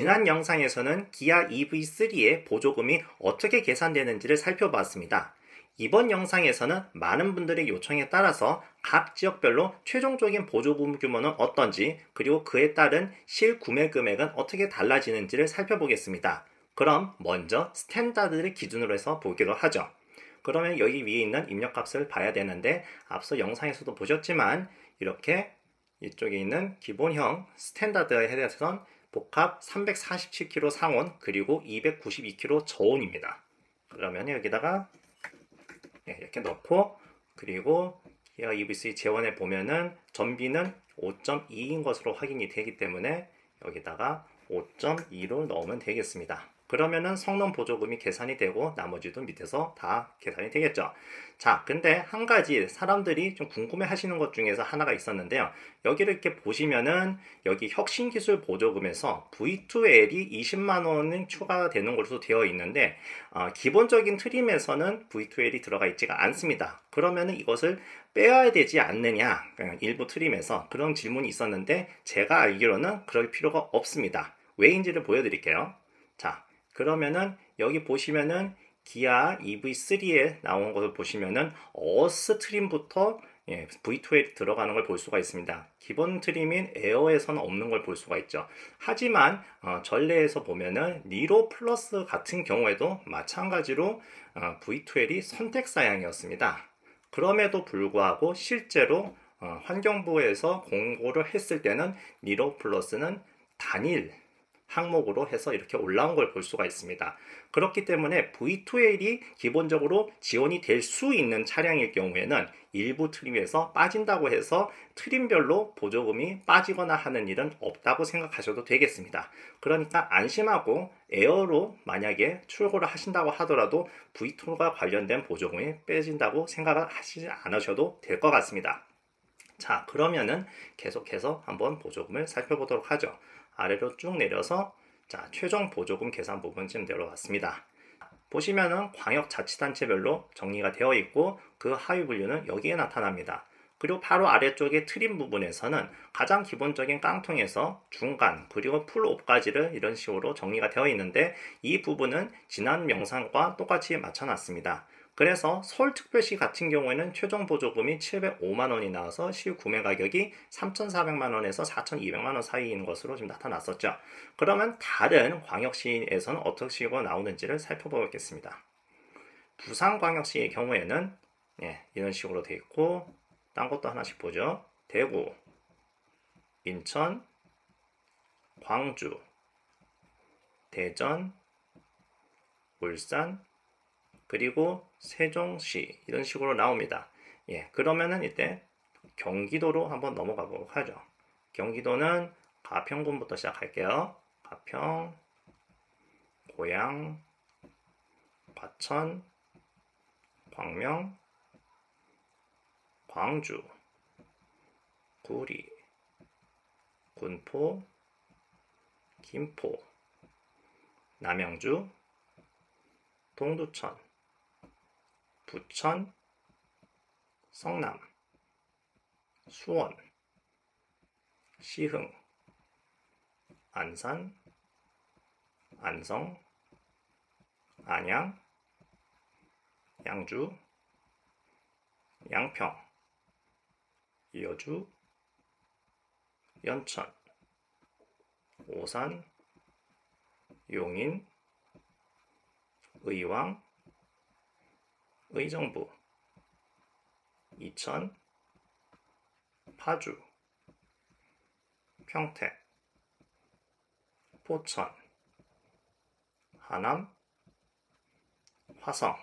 지난 영상에서는 기아 EV3의 보조금이 어떻게 계산되는지를 살펴봤습니다. 이번 영상에서는 많은 분들의 요청에 따라서 각 지역별로 최종적인 보조금 규모는 어떤지, 그리고 그에 따른 실구매 금액은 어떻게 달라지는지를 살펴보겠습니다. 그럼 먼저 스탠다드를 기준으로 해서 보기로 하죠. 그러면 여기 위에 있는 입력값을 봐야 되는데, 앞서 영상에서도 보셨지만 이렇게 이쪽에 있는 기본형 스탠다드에 대해서는 복합 347kg 상온 그리고 292kg 저온입니다. 그러면 여기다가 이렇게 넣고, 그리고 기아 EV3 재원에 보면은 전비는 5.2인 것으로 확인이 되기 때문에 여기다가 5.2로 넣으면 되겠습니다. 그러면은 성능 보조금이 계산이 되고 나머지도 밑에서 다 계산이 되겠죠. 자, 근데 한 가지 사람들이 좀 궁금해 하시는 것 중에서 하나가 있었는데요. 여기를 이렇게 보시면은 여기 혁신기술 보조금에서 V2L이 20만원은 추가되는 것으로 되어 있는데, 기본적인 트림에서는 V2L이 들어가 있지가 않습니다. 그러면은 이것을 빼야 되지 않느냐, 일부 트림에서 그런 질문이 있었는데, 제가 알기로는 그럴 필요가 없습니다. 왜인지를 보여드릴게요. 자, 그러면은 여기 보시면은 기아 EV3에 나온 것을 보시면은 어스 트림부터 V2L이 들어가는 걸 볼 수가 있습니다. 기본 트림인 에어에서는 없는 걸 볼 수가 있죠. 하지만 전례에서 보면은 니로 플러스 같은 경우에도 마찬가지로 V2L이 선택 사양이었습니다. 그럼에도 불구하고 실제로 환경부에서 공고를 했을 때는 니로 플러스는 단일 항목으로 해서 이렇게 올라온 걸 볼 수가 있습니다. 그렇기 때문에 V2L이 기본적으로 지원이 될 수 있는 차량일 경우에는 일부 트림에서 빠진다고 해서 트림별로 보조금이 빠지거나 하는 일은 없다고 생각하셔도 되겠습니다. 그러니까 안심하고 에어로 만약에 출고를 하신다고 하더라도 V2가 관련된 보조금이 빼진다고 생각을 하시지 않으셔도 될 것 같습니다. 자, 그러면은 계속해서 한번 보조금을 살펴보도록 하죠. 아래로 쭉 내려서 자, 최종 보조금 계산 부분쯤 내려왔습니다. 보시면은 광역자치단체별로 정리가 되어 있고 그 하위 분류는 여기에 나타납니다. 그리고 바로 아래쪽에 트림 부분에서는 가장 기본적인 깡통에서 중간 그리고 풀옵까지를 이런 식으로 정리가 되어 있는데, 이 부분은 지난 영상과 똑같이 맞춰놨습니다. 그래서 서울특별시 같은 경우에는 최종 보조금이 705만원이 나와서 실구매 가격이 3,400만원에서 4,200만원 사이인 것으로 지금 나타났었죠. 그러면 다른 광역시에서는 어떤 식으로 나오는지를 살펴보겠습니다. 부산광역시의 경우에는 이런 식으로 되어 있고, 딴 것도 하나씩 보죠. 대구, 인천, 광주, 대전, 울산, 그리고 세종시 이런 식으로 나옵니다. 그러면은 이때 경기도로 한번 넘어가 보도록 하죠. 경기도는 가평군부터 시작할게요. 가평, 고양, 과천, 광명, 광주, 구리, 군포, 김포, 남양주, 동두천, 부천, 성남, 수원, 시흥, 안산, 안성, 안양, 양주, 양평, 여주, 연천, 오산, 용인, 의왕, 의정부, 이천, 파주, 평택, 포천, 하남, 화성.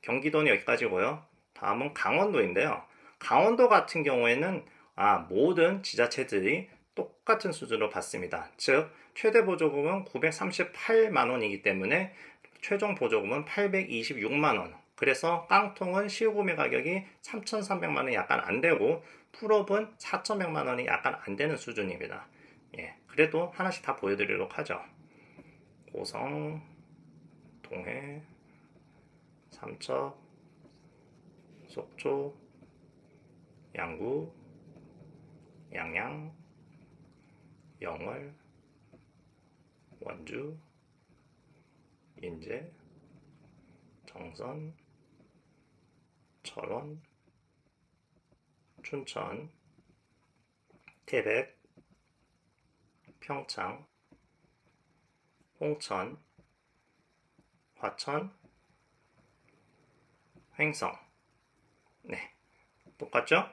경기도는 여기까지고요. 다음은 강원도인데요. 강원도 같은 경우에는 모든 지자체들이 똑같은 수준으로 받습니다. 즉 최대 보조금은 938만원이기 때문에 최종 보조금은 826만원. 그래서 깡통은 실구매 가격이 3,300만원이 약간 안되고, 풀업은 4,100만원이 약간 안되는 수준입니다. 그래도 하나씩 다 보여드리도록 하죠. 고성, 동해, 삼척, 속초, 양구, 양양, 영월, 원주, 인제, 정선, 철원, 춘천, 태백, 평창, 홍천, 화천, 횡성. 네, 똑같죠?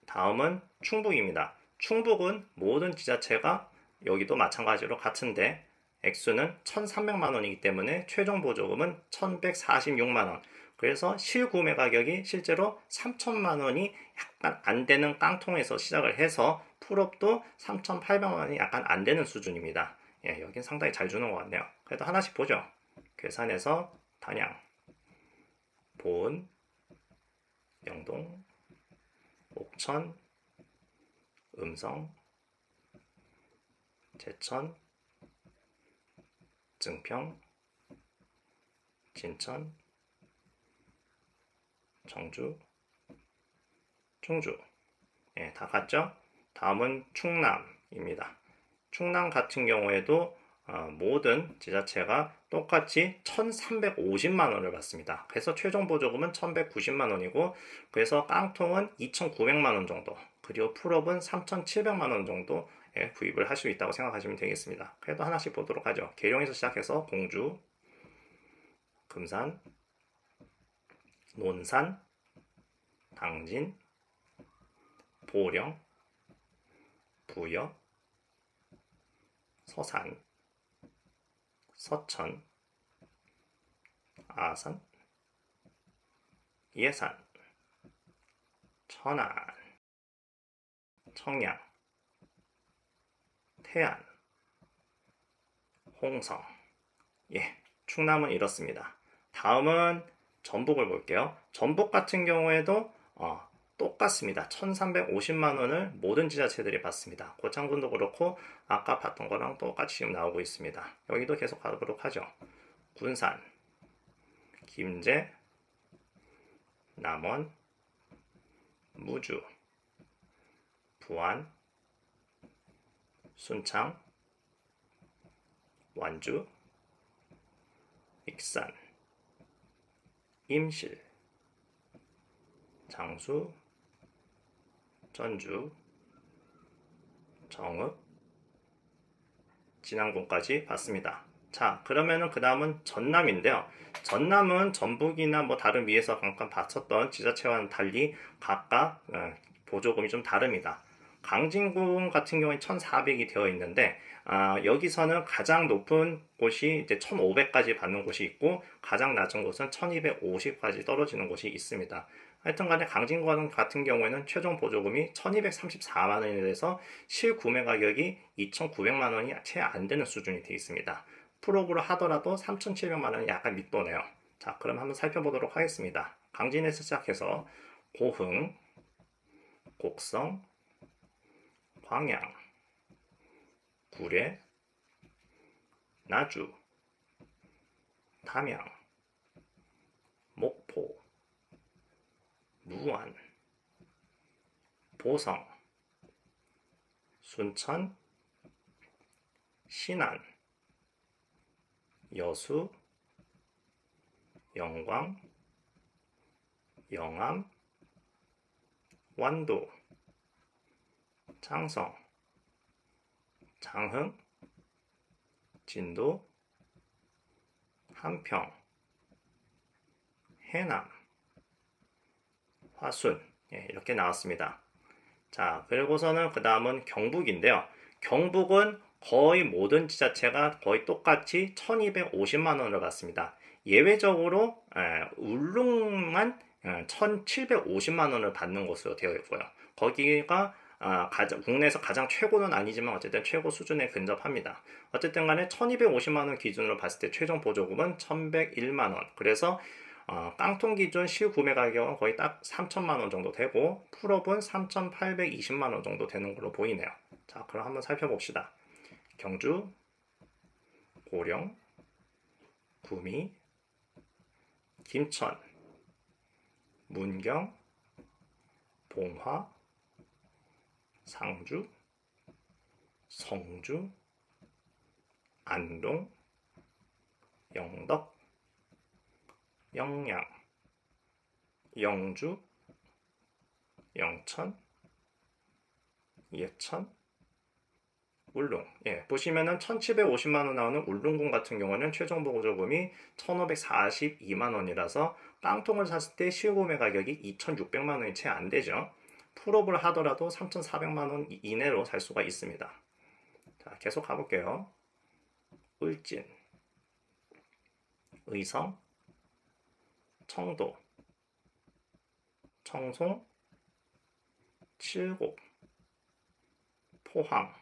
다음은 충북입니다. 충북은 모든 지자체가 여기도 마찬가지로 같은데 액수는 1,300만원이기 때문에 최종 보조금은 1,146만원. 그래서 실구매 가격이 실제로 3,000만원이 약간 안 되는 깡통에서 시작을 해서 풀업도 3,800만원이 약간 안 되는 수준입니다. 예, 여긴 상당히 잘 주는 것 같네요. 그래도 하나씩 보죠. 괴산에서 단양, 보은, 영동, 옥천, 음성, 제천, 증평, 진천, 청주, 충주. 예, 다 같죠? 다음은 충남입니다. 충남 같은 경우에도 모든 지자체가 똑같이 1,350만원을 받습니다. 그래서 최종 보조금은 1,190만원이고 그래서 깡통은 2,900만원 정도, 그리고 풀업은 3,700만원 정도 구입을 할 수 있다고 생각하시면 되겠습니다. 그래도 하나씩 보도록 하죠. 계룡에서 시작해서 공주, 금산, 논산, 당진, 보령, 부여, 서산, 서천, 아산, 예산, 천안, 청양, 태안, 홍성. 예, 충남은 이렇습니다. 다음은 전북을 볼게요. 전북 같은 경우에도 똑같습니다. 1,350만원을 모든 지자체들이 받습니다. 고창군도 그렇고 아까 봤던 거랑 똑같이 지금 나오고 있습니다. 여기도 계속 가도록 하죠. 군산, 김제, 남원, 무주, 부안, 순창, 완주, 익산, 임실, 장수, 전주, 정읍, 진안군까지 받습니다. 자, 그러면은 그 다음은 전남인데요. 전남은 전북이나 뭐 다른 위에서 잠깐 봤었던 지자체와는 달리 각각 보조금이 좀 다릅니다. 강진군 같은 경우에 1,400이 되어 있는데 여기서는 가장 높은 곳이 이제 1,500까지 받는 곳이 있고 가장 낮은 곳은 1,250까지 떨어지는 곳이 있습니다. 하여튼 간에 강진군 같은 경우에는 최종 보조금이 1,234만원이 돼서 실구매 가격이 2,900만원이 채 안 되는 수준이 되어 있습니다. 풀업으로 하더라도 3,700만원이 약간 밑도네요. 자, 그럼 한번 살펴보도록 하겠습니다. 강진에서 시작해서 고흥, 곡성, 광양, 구례, 나주, 담양, 목포, 무안, 보성, 순천, 신안, 여수, 영광, 영암, 완도, 장성, 장흥, 진도, 함평, 해남, 화순. 이렇게 나왔습니다. 자, 그리고서는 그 다음은 경북인데요. 경북은 거의 모든 지자체가 거의 똑같이 1,250만원을 받습니다. 예외적으로 울릉만 1,750만원을 받는 것으로 되어 있고요. 거기가 국내에서 가장 최고는 아니지만 어쨌든 최고 수준에 근접합니다. 어쨌든 간에 1,250만원 기준으로 봤을 때 최종 보조금은 1,101만원. 그래서 깡통 기준 실구매 가격은 거의 딱 3,000만원 정도 되고 풀업은 3,820만원 정도 되는 걸로 보이네요. 자, 그럼 한번 살펴봅시다. 경주, 고령, 구미, 김천, 문경, 봉화, 상주, 성주, 안동, 영덕, 영양, 영주, 영천, 예천, 울릉. 예, 보시면은 1750만 원 나오는 울릉군 같은 경우는 최종 보조금이 1542만 원이라서 깡통을 샀을 때 실구매 가격이 2600만 원이 채 안 되죠. 풀업을 하더라도 3400만 원 이내로 살 수가 있습니다. 자, 계속 가볼게요. 울진, 의성, 청도, 청송, 칠곡, 포항.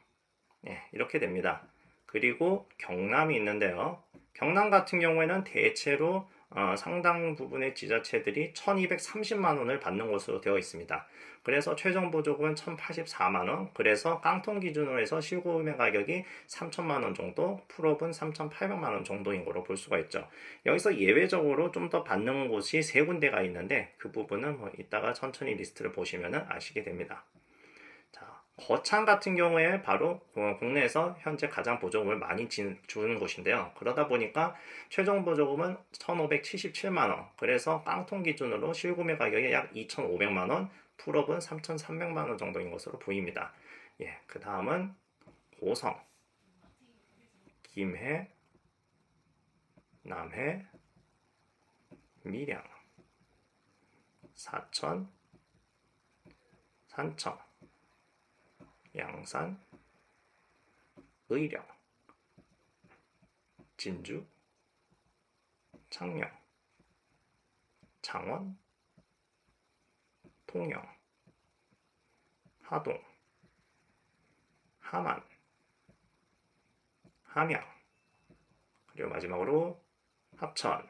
예, 이렇게 됩니다. 그리고 경남이 있는데요. 경남 같은 경우에는 대체로 상당 부분의 지자체들이 1230만 원을 받는 것으로 되어 있습니다. 그래서 최종 보조금은 1084만 원, 그래서 깡통 기준으로 해서 실구매 가격이 3000만 원 정도, 풀업은 3800만 원 정도인 거로 볼 수가 있죠. 여기서 예외적으로 좀 더 받는 곳이 세 군데가 있는데 그 부분은 뭐 이따가 천천히 리스트를 보시면 아시게 됩니다. 거창 같은 경우에 바로 국내에서 현재 가장 보조금을 많이 주는 곳인데요. 그러다 보니까 최종 보조금은 1577만원, 그래서 깡통 기준으로 실구매 가격이 약 2500만원, 풀업은 3300만원 정도인 것으로 보입니다. 예, 그 다음은 고성, 김해, 남해, 밀양, 사천, 산청, 양산, 의령, 진주, 창녕, 창원, 통영, 하동, 함안, 함양, 그리고 마지막으로 합천.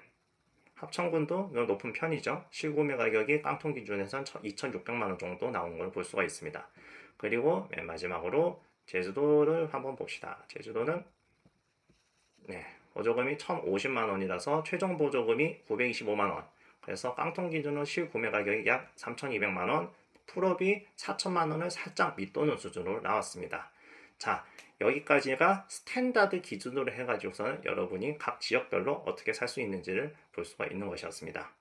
합천군도 높은 편이죠. 실구매 가격이 깡통 기준에선 2600만원 정도 나오는 걸 볼 수가 있습니다. 그리고 맨 마지막으로 제주도를 한번 봅시다. 제주도는 보조금이 1050만원이라서 최종 보조금이 925만원, 그래서 깡통 기준으로 실구매 가격이 약 3200만원, 풀업이 4000만원을 살짝 밑도는 수준으로 나왔습니다. 자, 여기까지가 스탠다드 기준으로 해가지고서는 여러분이 각 지역별로 어떻게 살 수 있는지를 볼 수가 있는 것이었습니다.